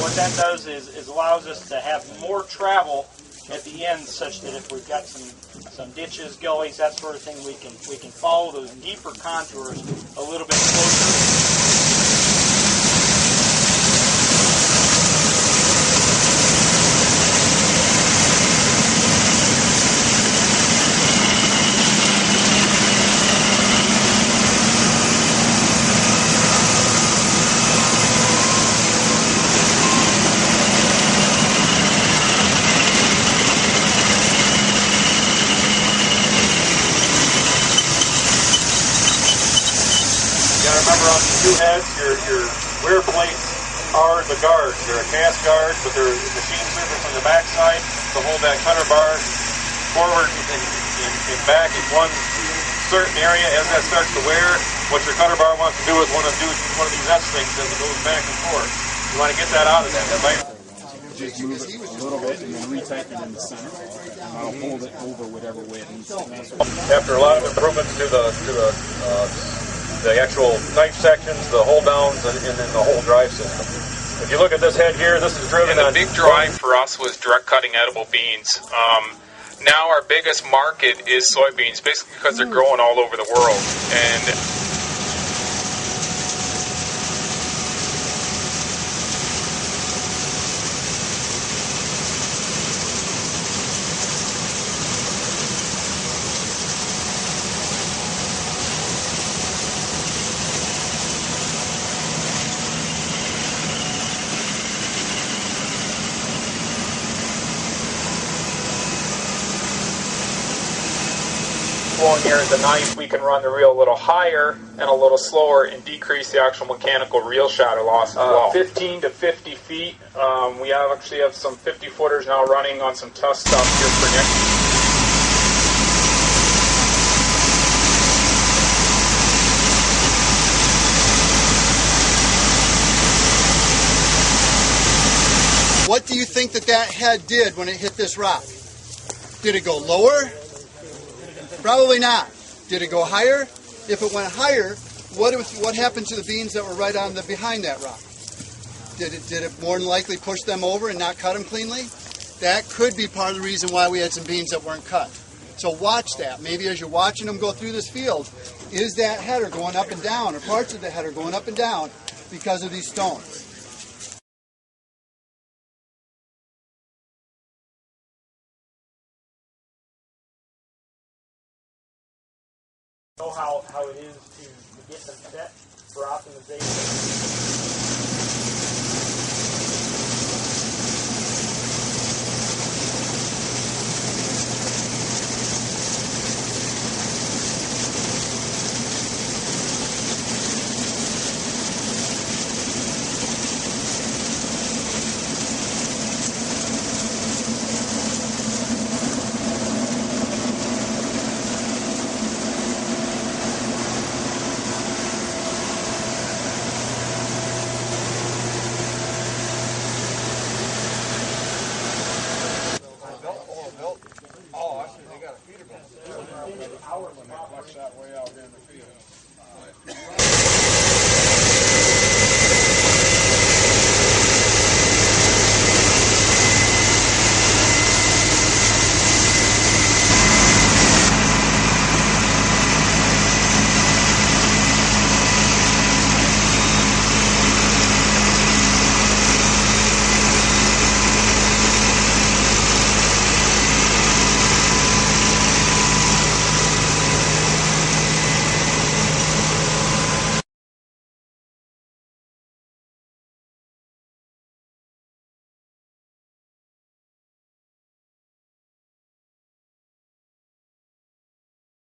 what that does is allows us to have more travel at the end, such that if we've got some ditches, gullies, that sort of thing, we can follow those deeper contours a little bit closer. Remember, on the two heads, your rear plates are the guards. They're a cast guard, but they're machine surface on the back side to hold that cutter bar forward and back in one certain area. As that starts to wear, what your cutter bar wants to do is want to do one of these S things as it goes back and forth. You want to get that out of that. That might just move it a little bit and then retighten it in the center, and I'll hold it over whatever way it needs to. After a lot of improvements to the actual knife sections, the hold downs, and then the whole drive system. If you look at this head here, this is driven on... And the big drive for us was direct cutting edible beans. Now our biggest market is soybeans, basically because they're growing all over the world. And here the knife, we can run the reel a little higher and a little slower and decrease the actual mechanical reel shatter loss as well. 15 to 50 feet. We actually have some 50 footers now running on some test stuff here for next. What do you think that head did when it hit this rock? Did it go lower? Probably not. Did it go higher? If it went higher, what happened to the beans that were right on behind that rock? Did it more than likely push them over and not cut them cleanly? That could be part of the reason why we had some beans that weren't cut. So watch that. Maybe as you're watching them go through this field, is that header going up and down, or parts of the header going up and down because of these stones? Know how it is to get them set for optimization.